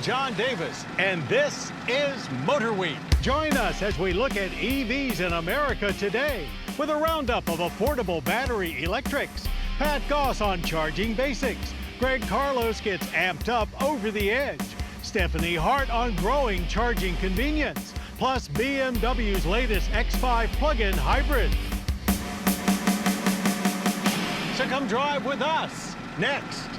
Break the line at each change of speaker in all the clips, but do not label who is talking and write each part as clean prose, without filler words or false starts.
I'm John Davis, and this is Motor Week. Join us as we look at EVs in America today with a roundup of affordable battery electrics. Pat Goss on charging basics. Greg Carlos gets amped up over the edge. Stephanie Hart on growing charging convenience. Plus BMW's latest X5 plug-in hybrid. So come drive with us next.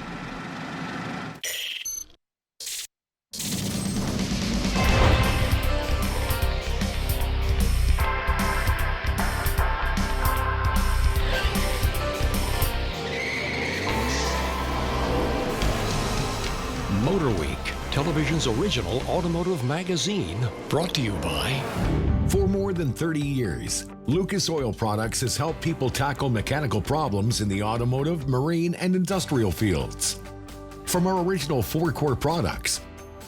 Motor Week, television's original automotive magazine, brought to you by...
For more than 30 years, Lucas Oil Products has helped people tackle mechanical problems in the automotive, marine, and industrial fields. From our original 4-core products,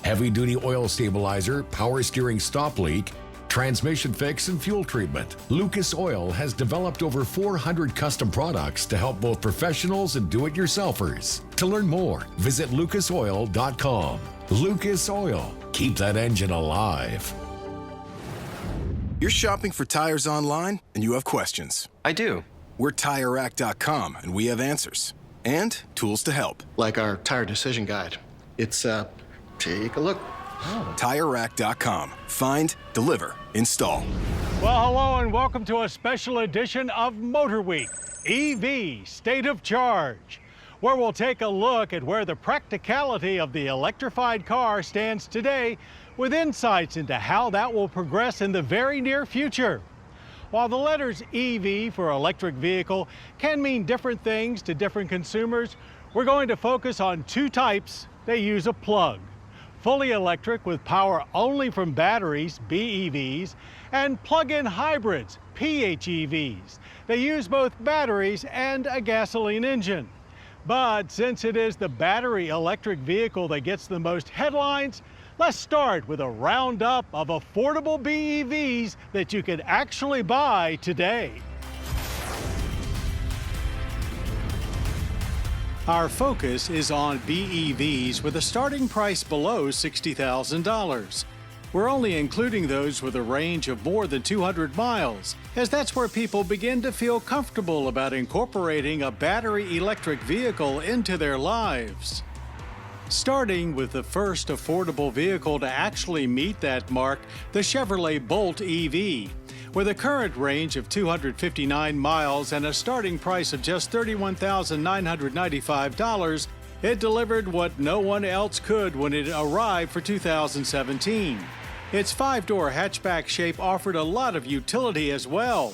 heavy-duty oil stabilizer, power steering stop leak, transmission fix, and fuel treatment, Lucas Oil has developed over 400 custom products to help both professionals and do-it-yourselfers. To learn more, visit lucasoil.com. Lucas Oil. Keep that engine alive.
You're shopping for tires online and you have questions.
I do.
We're TireRack.com and we have answers and tools to help.
Like our tire decision guide. It's, take a look.
TireRack.com. Find, deliver, install.
Well, hello and welcome to a special edition of Motor Week, EV State of Charge, where we'll take a look at where the practicality of the electrified car stands today with insights into how that will progress in the very near future. While the letters EV for electric vehicle can mean different things to different consumers, we're going to focus on two types. They use a plug. Fully electric with power only from batteries, BEVs, and plug-in hybrids, PHEVs. They use both batteries and a gasoline engine. But since it is the battery electric vehicle that gets the most headlines, let's start with a roundup of affordable BEVs that you can actually buy today. Our focus is on BEVs with a starting price below $60,000. We're only including those with a range of more than 200 miles, as that's where people begin to feel comfortable about incorporating a battery electric vehicle into their lives. Starting with the first affordable vehicle to actually meet that mark, the Chevrolet Bolt EV. With a current range of 259 miles and a starting price of just $31,995, it delivered what no one else could when it arrived for 2017. Its 5-door hatchback shape offered a lot of utility as well,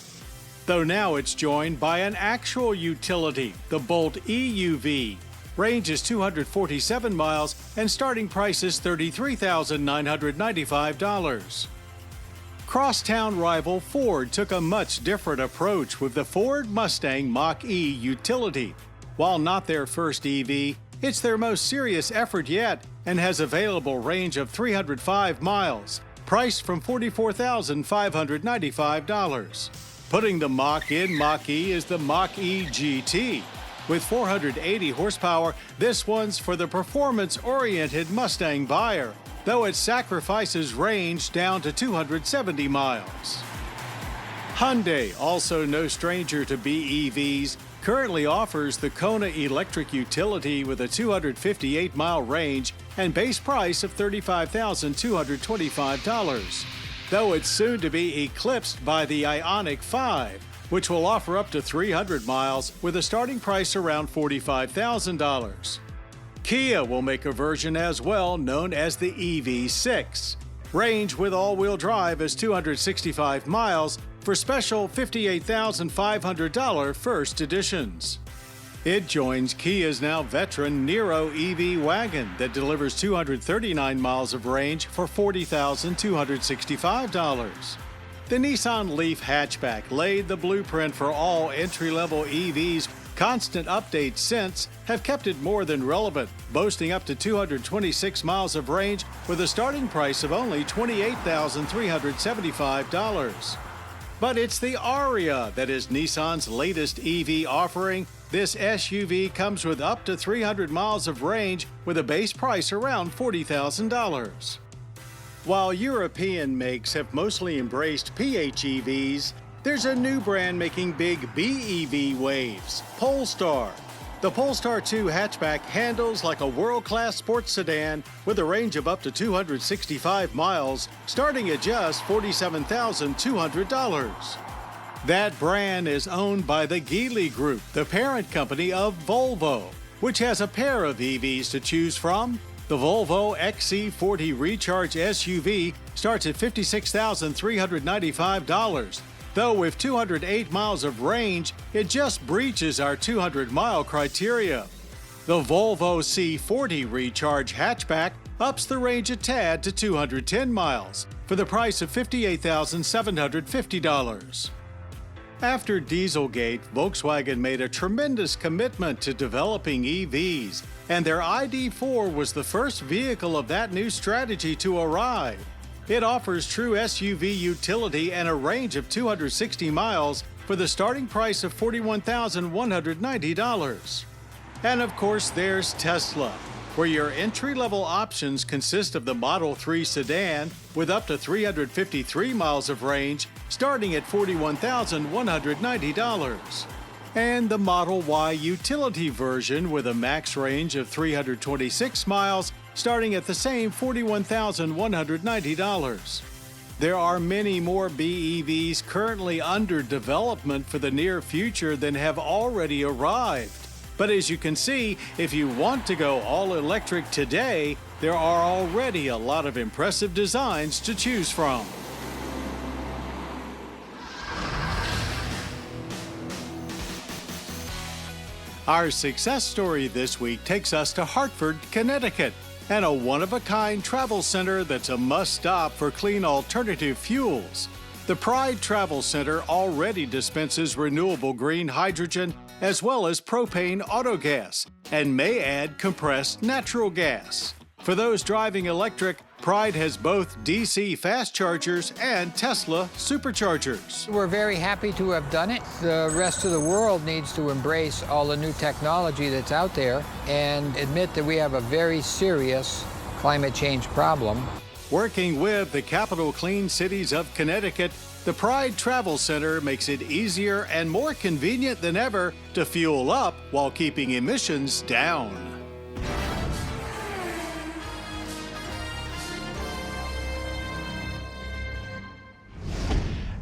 though now it's joined by an actual utility, the Bolt EUV. Range is 247 miles and starting price is $33,995. Crosstown rival Ford took a much different approach with the Ford Mustang Mach-E utility. While not their first EV, it's their most serious effort yet and has available range of 305 miles, priced from $44,595. Putting the Mach in Mach-E is the Mach-E GT. With 480 horsepower, this one's for the performance-oriented Mustang buyer, though it sacrifices range down to 270 miles. Hyundai, also no stranger to BEVs, currently offers the Kona electric utility with a 258-mile range and base price of $35,225, though it's soon to be eclipsed by the Ioniq 5, which will offer up to 300 miles with a starting price around $45,000. Kia will make a version as well known as the EV6. Range with all-wheel drive is 265 miles for special $58,500 first editions. It joins Kia's now veteran Niro EV wagon that delivers 239 miles of range for $40,265. The Nissan Leaf hatchback laid the blueprint for all entry-level EVs. Constant updates since have kept it more than relevant, boasting up to 226 miles of range with a starting price of only $28,375. But it's the Aria that is Nissan's latest EV offering, This SUV comes with up to 300 miles of range with a base price around $40,000. While European makes have mostly embraced PHEVs, there's a new brand making big BEV waves, Polestar. The Polestar 2 hatchback handles like a world-class sports sedan with a range of up to 265 miles, starting at just $47,200. That brand is owned by the Geely Group, the parent company of Volvo, which has a pair of EVs to choose from. The Volvo XC40 Recharge SUV starts at $56,395. Though with 208 miles of range, it just breaches our 200-mile criteria. The Volvo C40 Recharge hatchback ups the range a tad to 210 miles for the price of $58,750. After Dieselgate, Volkswagen made a tremendous commitment to developing EVs, and their ID.4 was the first vehicle of that new strategy to arrive. It offers true SUV utility and a range of 260 miles for the starting price of $41,190. And of course, there's Tesla, where your entry-level options consist of the Model 3 sedan with up to 353 miles of range, starting at $41,190, and the Model Y utility version with a max range of 326 miles, starting at the same $41,190. There are many more BEVs currently under development for the near future than have already arrived. But as you can see, if you want to go all electric today, there are already a lot of impressive designs to choose from. Our success story this week takes us to Hartford, Connecticut, and a one-of-a-kind travel center that's a must-stop for clean alternative fuels. The Pride Travel Center already dispenses renewable green hydrogen as well as propane autogas and may add compressed natural gas. For those driving electric, Pride has both DC fast chargers and Tesla superchargers.
We're very happy to have done it. The rest of the world needs to embrace all the new technology that's out there and admit that we have a very serious climate change problem.
Working with the Capital Clean Cities of Connecticut, the Pride Travel Center makes it easier and more convenient than ever to fuel up while keeping emissions down.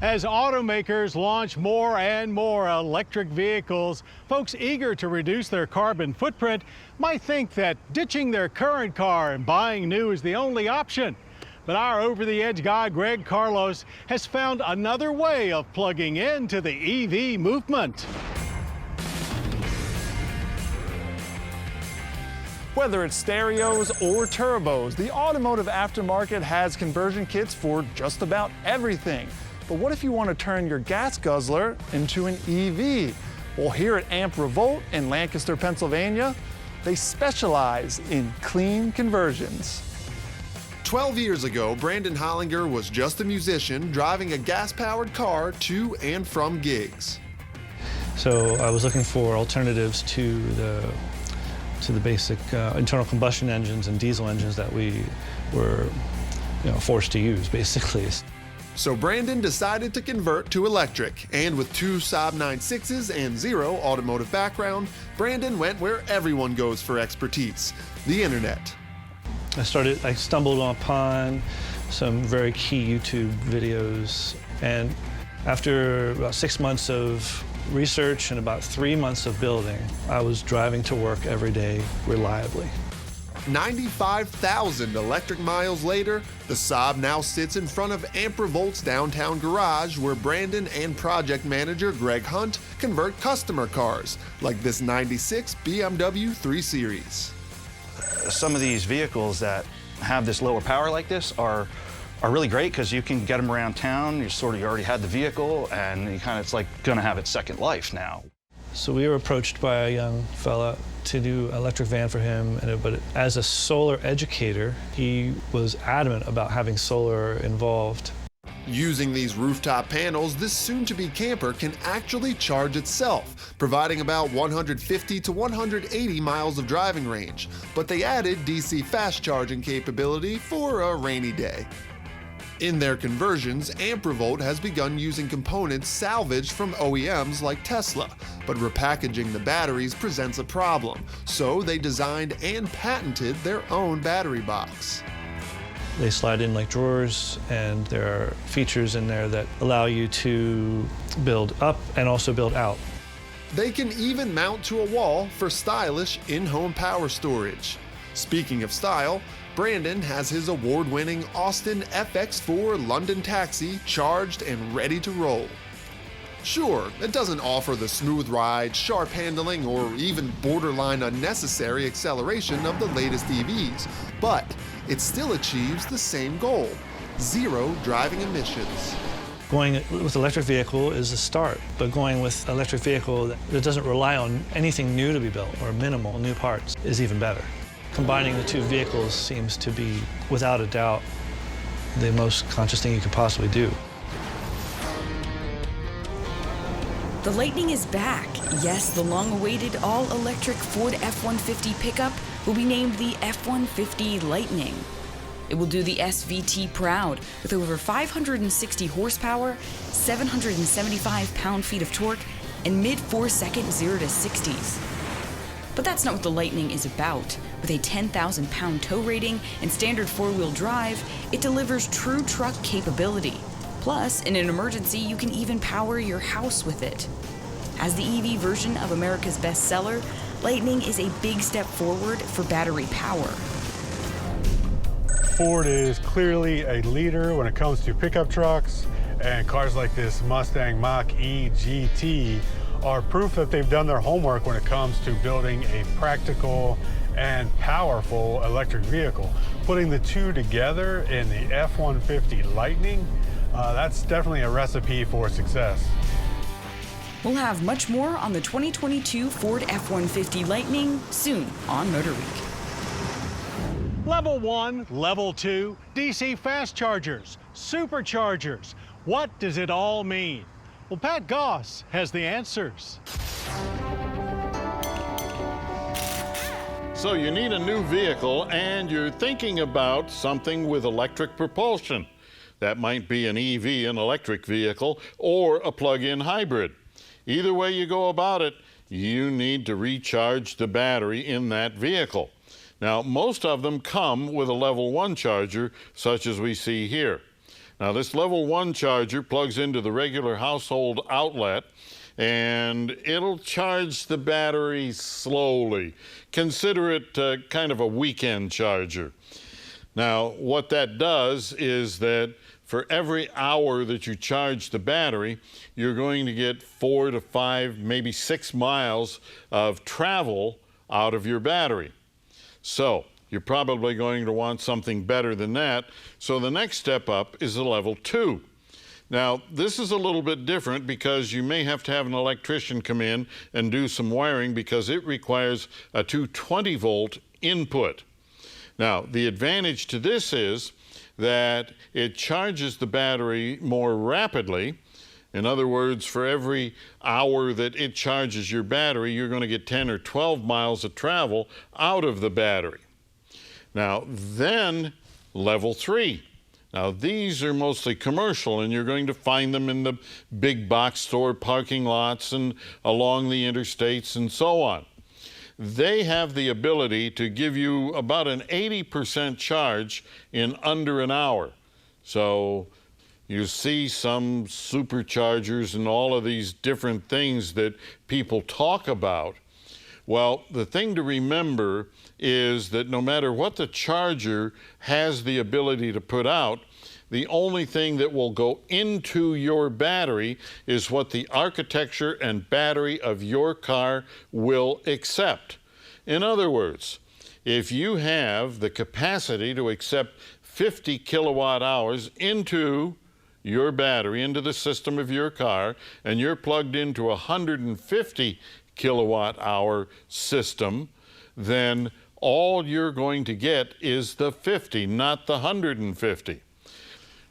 As automakers launch more and more electric vehicles, folks eager to reduce their carbon footprint might think that ditching their current car and buying new is the only option. But our over-the-edge guy, Greg Carlos, has found another way of plugging into the EV movement.
Whether it's stereos or turbos, the automotive aftermarket has conversion kits for just about everything. But what if you want to turn your gas guzzler into an EV? Well, here at Amp Revolt in Lancaster, Pennsylvania, they specialize in clean conversions.
12 years ago, Brandon Hollinger was just a musician driving a gas-powered car to and from gigs.
So I was looking for alternatives to the basic internal combustion engines and diesel engines that we were forced to use, basically.
So Brandon decided to convert to electric, and with 2 Saab 9.6s and 0 automotive background, Brandon went where everyone goes for expertise, the internet.
I stumbled upon some very key YouTube videos, and after about 6 months of research and about 3 months of building, I was driving to work every day reliably.
95,000 electric miles later, the Saab now sits in front of Amp Revolt's downtown garage where Brandon and project manager Greg Hunt convert customer cars, like this 96 BMW 3 Series.
Some of these vehicles that have this lower power like this are really great because you can get them around town. You already had the vehicle, and it's like gonna have its second life now.
So we were approached by a young fella to do an electric van for him, but as a solar educator, he was adamant about having solar involved.
Using these rooftop panels, this soon-to-be camper can actually charge itself, providing about 150 to 180 miles of driving range. But they added DC fast charging capability for a rainy day. In their conversions, Ampervolt has begun using components salvaged from OEMs like Tesla, but repackaging the batteries presents a problem, so they designed and patented their own battery box.
They slide in like drawers, and there are features in there that allow you to build up and also build out.
They can even mount to a wall for stylish in-home power storage. Speaking of style, Brandon has his award-winning Austin FX4 London Taxi charged and ready to roll. Sure, it doesn't offer the smooth ride, sharp handling, or even borderline unnecessary acceleration of the latest EVs, but it still achieves the same goal: zero driving emissions.
Going with electric vehicle is a start, but going with electric vehicle that doesn't rely on anything new to be built or minimal new parts is even better. Combining the two vehicles seems to be, without a doubt, the most conscious thing you could possibly do.
The Lightning is back. Yes, the long-awaited all-electric Ford F-150 pickup will be named the F-150 Lightning. It will do the SVT proud, with over 560 horsepower, 775 pound-feet of torque, and mid-4-second 0 to 60s. But that's not what the Lightning is about. With a 10,000-pound tow rating and standard four-wheel drive, it delivers true truck capability. Plus, in an emergency, you can even power your house with it. As the EV version of America's bestseller, Lightning is a big step forward for battery power.
Ford is clearly a leader when it comes to pickup trucks, and cars like this Mustang Mach-E GT are proof that they've done their homework when it comes to building a practical and powerful electric vehicle. Putting the two together in the F-150 Lightning, that's definitely a recipe for success.
We'll have much more on the 2022 Ford F-150 Lightning soon on Motor Week.
Level 1, Level 2, DC fast chargers, superchargers. What does it all mean? Well, Pat Goss has the answers.
So you need a new vehicle and you're thinking about something with electric propulsion. That might be an EV, an electric vehicle, or a plug-in hybrid. Either way you go about it, you need to recharge the battery in that vehicle. Now, most of them come with a level 1 charger, such as we see here. Now, this level 1 charger plugs into the regular household outlet, and it'll charge the battery slowly. Consider it kind of a weekend charger. Now, what that does is that for every hour that you charge the battery, you're going to get 4 to 5, maybe 6 miles of travel out of your battery. So you're probably going to want something better than that. So the next step up is a level 2. Now, this is a little bit different because you may have to have an electrician come in and do some wiring because it requires a 220-volt input. Now, the advantage to this is that it charges the battery more rapidly. In other words, for every hour that it charges your battery, you're going to get 10 or 12 miles of travel out of the battery. Now, then level 3. Now, these are mostly commercial, and you're going to find them in the big box store parking lots and along the interstates and so on. They have the ability to give you about an 80% charge in under an hour. So you see some superchargers and all of these different things that people talk about. Well, the thing to remember is that no matter what the charger has the ability to put out, the only thing that will go into your battery is what the architecture and battery of your car will accept. In other words, if you have the capacity to accept 50 kilowatt hours into your battery, into the system of your car, and you're plugged into a 150 kilowatt hour system, then all you're going to get is the 50, not the 150.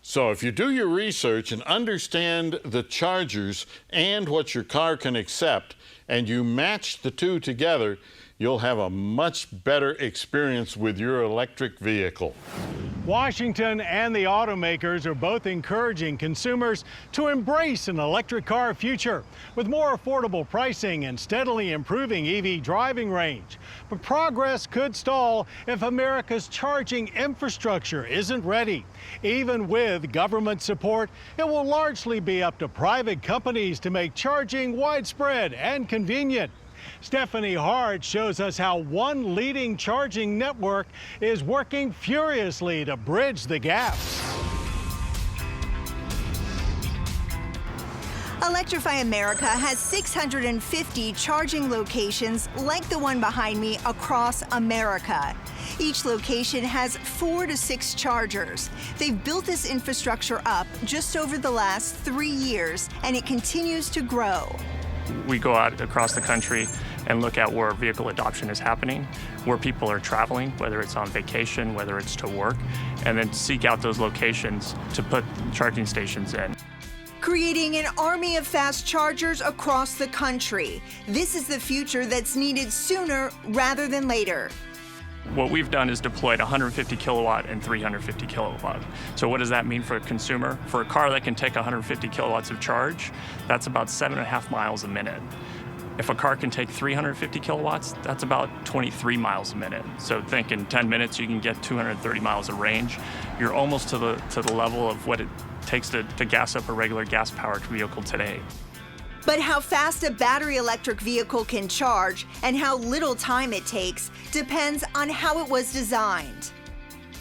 So if you do your research and understand the chargers and what your car can accept, and you match the two together, you'll have a much better experience with your electric vehicle.
Washington and the automakers are both encouraging consumers to embrace an electric car future with more affordable pricing and steadily improving EV driving range. But progress could stall if America's charging infrastructure isn't ready. Even with government support, it will largely be up to private companies to make charging widespread and convenient. Stephanie Hart shows us how one leading charging network is working furiously to bridge the gaps.
Electrify America has 650 charging locations like the one behind me across America. Each location has 4 to 6 chargers. They've built this infrastructure up just over the last 3 years, and it continues to grow.
We go out across the country and look at where vehicle adoption is happening, where people are traveling, whether it's on vacation, whether it's to work, and then seek out those locations to put charging stations in.
Creating an army of fast chargers across the country. This is the future that's needed sooner rather than later.
What we've done is deployed 150 kilowatt and 350 kilowatt. So what does that mean for a consumer? For a car that can take 150 kilowatts of charge, that's about 7.5 miles a minute. If a car can take 350 kilowatts, that's about 23 miles a minute. So think in 10 minutes you can get 230 miles of range. You're almost to the level of what it takes to gas up a regular gas-powered vehicle today.
But how fast a battery electric vehicle can charge and how little time it takes depends on how it was designed.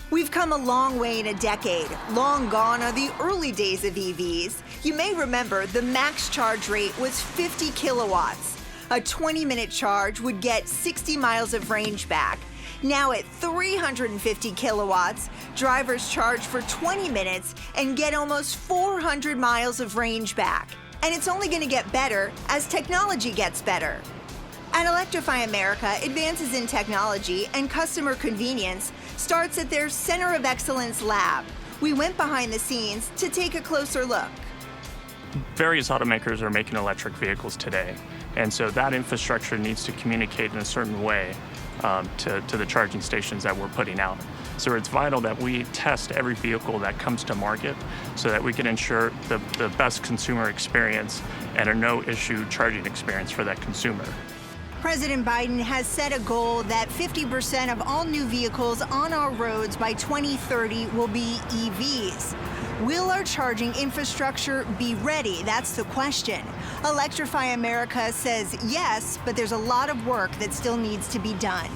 We've come a long way in a decade. Long gone are the early days of EVs. You may remember the max charge rate was 50 kilowatts. A 20-minute charge would get 60 miles of range back. Now at 350 kilowatts, drivers charge for 20 minutes and get almost 400 miles of range back. And it's only going to get better as technology gets better. At Electrify America, advances in technology and customer convenience starts at their Center of Excellence lab. We went behind the scenes to take a closer look.
Various automakers are making electric vehicles today, and so that infrastructure needs to communicate in a certain way to the charging stations that we're putting out. So it's vital that we test every vehicle that comes to market so that we can ensure the best consumer experience and a no-issue charging experience for that consumer.
President Biden has set a goal that 50% of all new vehicles on our roads by 2030 will be EVs. Will our charging infrastructure be ready? That's the question. Electrify America says yes, but there's a lot of work that still needs to be done.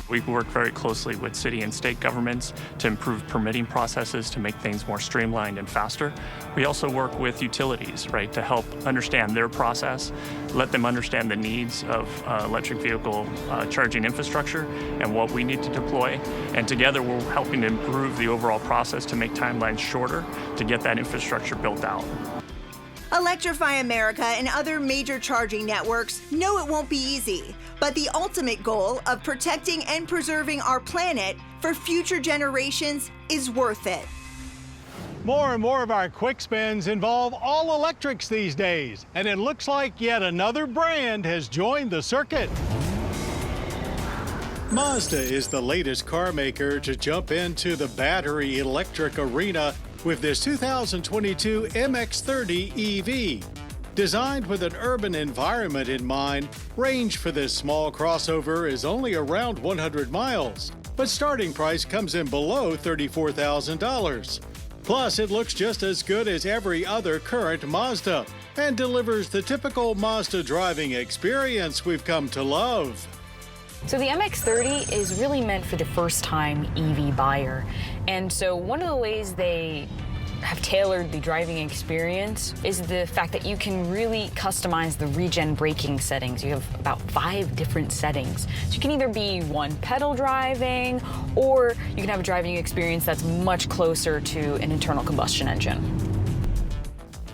We work very closely with city and state governments to improve permitting processes to make things more streamlined and faster. We also work with utilities, right, to help understand their process, let them understand the needs of electric vehicle charging infrastructure and what we need to deploy. And together we're helping to improve the overall process to make timelines shorter to get that infrastructure built out.
Electrify America and other major charging networks know it won't be easy, but the ultimate goal of protecting and preserving our planet for future generations is worth it.
More and more of our quick spins involve all electrics these days, and it looks like yet another brand has joined the circuit. Mazda is the latest car maker to jump into the battery electric arena with this 2022 MX-30 EV. Designed with an urban environment in mind, range for this small crossover is only around 100 miles, but starting price comes in below $34,000. Plus, it looks just as good as every other current Mazda and delivers the typical Mazda driving experience we've come to love.
So the MX-30 is really meant for the first-time EV buyer. And so one of the ways they have tailored the driving experience is the fact that you can really customize the regen braking settings. You have about 5 different settings. So you can either be one pedal driving, or you can have a driving experience that's much closer to an internal combustion engine.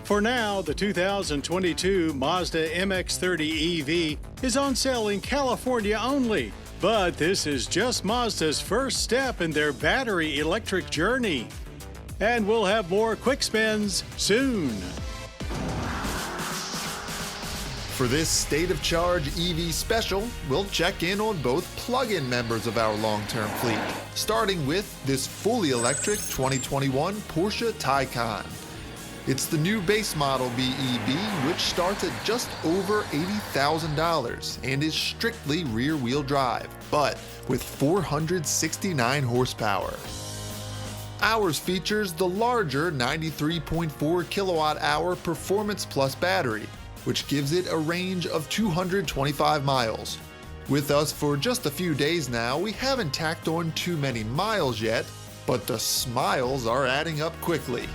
For now, the 2022 Mazda MX-30 EV is on sale in California only. But this is just Mazda's first step in their battery electric journey. And we'll have more quick spins soon.
For this State of Charge EV special, we'll check in on both plug-in members of our long-term fleet, starting with this fully electric 2021 Porsche Taycan. It's the new base model BEV, which starts at just over $80,000 and is strictly rear-wheel drive, but with 469 horsepower. Ours features the larger 93.4 kilowatt-hour Performance Plus battery, which gives it a range of 225 miles. With us for just a few days now, we haven't tacked on too many miles yet, but the smiles are adding up quickly.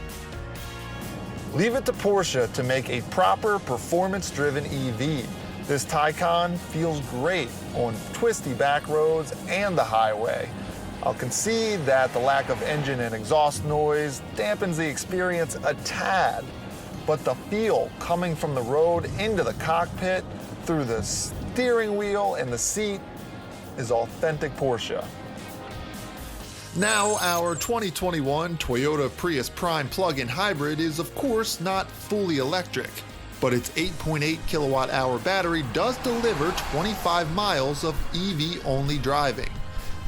Leave it to Porsche to make a proper performance-driven EV. This Taycan feels great on twisty back roads and the highway. I'll concede that the lack of engine and exhaust noise dampens the experience a tad, but the feel coming from the road into the cockpit, through the steering wheel and the seat, is authentic Porsche.
Now, our 2021 Toyota Prius Prime plug-in hybrid is of course not fully electric, but its 8.8 kilowatt-hour battery does deliver 25 miles of EV-only driving.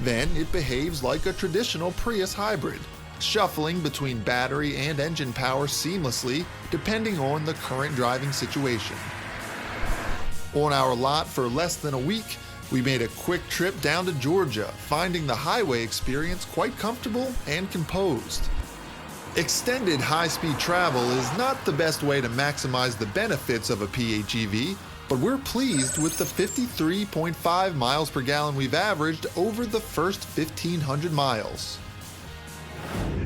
Then it behaves like a traditional Prius hybrid, shuffling between battery and engine power seamlessly depending on the current driving situation. On our lot for less than a week, we made a quick trip down to Georgia, finding the highway experience quite comfortable and composed. Extended high-speed travel is not the best way to maximize the benefits of a PHEV, but we're pleased with the 53.5 miles per gallon we've averaged over the first 1,500 miles.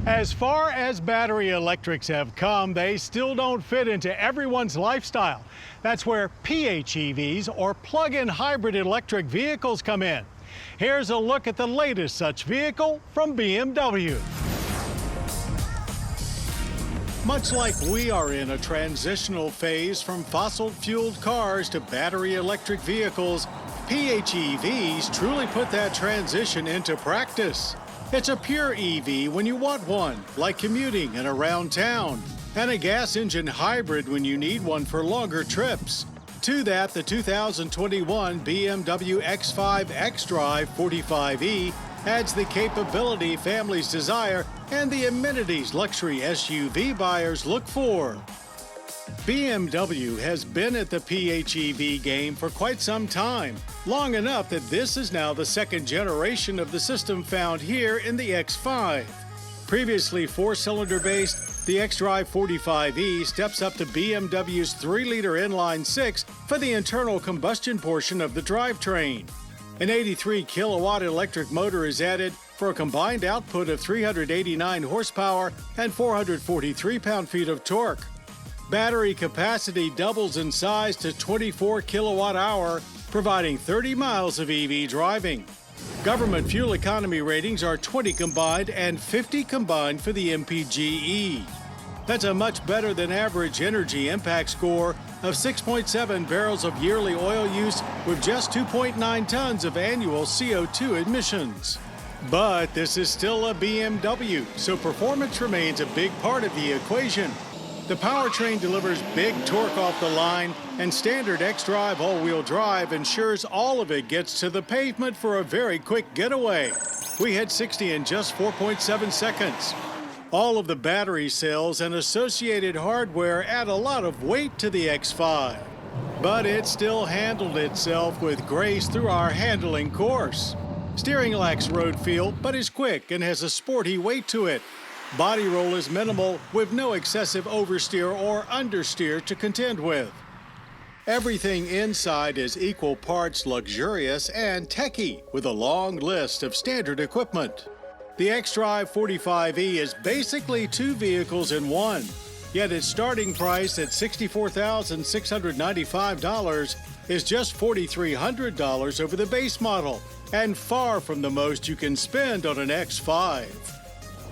As far as battery electrics have come, they still don't fit into everyone's lifestyle. That's where PHEVs, or plug-in hybrid electric vehicles, come in. Here's a look at the latest such vehicle from BMW. Much like we are in a transitional phase from fossil-fueled cars to battery electric vehicles, PHEVs truly put that transition into practice. It's a pure EV when you want one, like commuting and around town, and a gas engine hybrid when you need one for longer trips. To that, the 2021 BMW X5 xDrive45e adds the capability families desire and the amenities luxury SUV buyers look for. BMW has been at the PHEV game for quite some time, long enough that this is now the second generation of the system found here in the X5. Previously four-cylinder based, the xDrive45e steps up to BMW's 3-liter inline-6 for the internal combustion portion of the drivetrain. An 83 kilowatt electric motor is added for a combined output of 389 horsepower and 443 pound-feet of torque. Battery capacity doubles in size to 24 kilowatt-hour, providing 30 miles of EV driving. Government fuel economy ratings are 20 combined and 50 combined for the MPGe. That's a much better than average energy impact score of 6.7 barrels of yearly oil use with just 2.9 tons of annual CO2 emissions. But this is still a BMW, so performance remains a big part of the equation. The powertrain delivers big torque off the line, and standard xDrive all-wheel drive ensures all of it gets to the pavement for a very quick getaway. We hit 60 in just 4.7 seconds. All of the battery cells and associated hardware add a lot of weight to the X5. But it still handled itself with grace through our handling course. Steering lacks road feel, but is quick and has a sporty weight to it. Body roll is minimal, with no excessive oversteer or understeer to contend with. Everything inside is equal parts luxurious and techy, with a long list of standard equipment. The xDrive45e is basically two vehicles in one, yet its starting price at $64,695 is just $4,300 over the base model, and far from the most you can spend on an X5.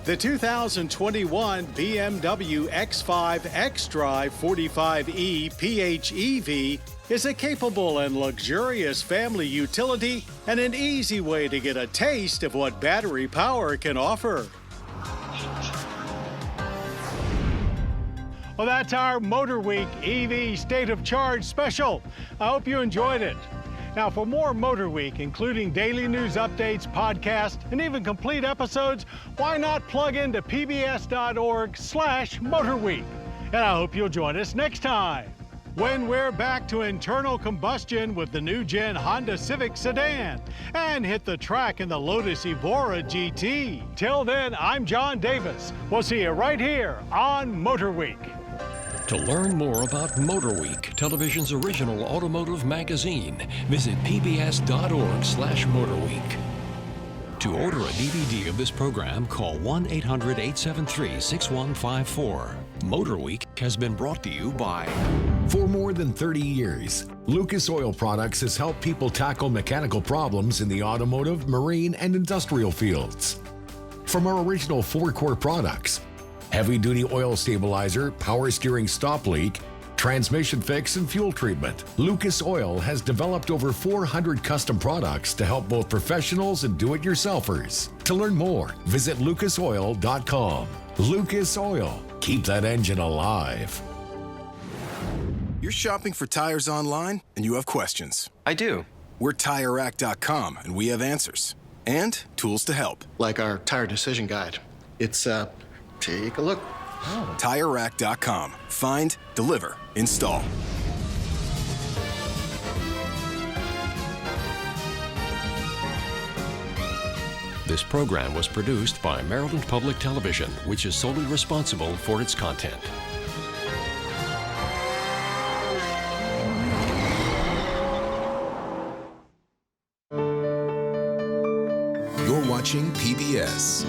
The 2021 BMW X5 xDrive45e PHEV is a capable and luxurious family utility and an easy way to get a taste of what battery power can offer. Well, that's our Motor Week EV State of Charge special. I hope you enjoyed it. Now, for more Motor Week, including daily news updates, podcasts, and even complete episodes, why not plug into pbs.org/motorweek? And I hope you'll join us next time when we're back to internal combustion with the new gen Honda Civic sedan and hit the track in the Lotus Evora GT. Till then, I'm John Davis. We'll see you right here on Motor Week.
To learn more about Motor Week, television's original automotive magazine, visit pbs.org/motorweek. To order a DVD of this program, call 1-800-873-6154. Motor Week has been brought to you by...
For more than 30 years, Lucas Oil Products has helped people tackle mechanical problems in the automotive, marine, and industrial fields. From our original 4-core products, heavy-duty oil stabilizer, power steering stop leak, transmission fix, and fuel treatment, Lucas Oil has developed over 400 custom products to help both professionals and do-it-yourselfers. To learn more, visit lucasoil.com. Lucas Oil. Keep that engine alive.
You're shopping for tires online and you have questions.
I do.
We're TireRack.com and we have answers and tools to help.
Like our tire decision guide. It's, take a look.
TireRack.com. Find, deliver, install.
This program was produced by Maryland Public Television, which is solely responsible for its content.
You're watching PBS.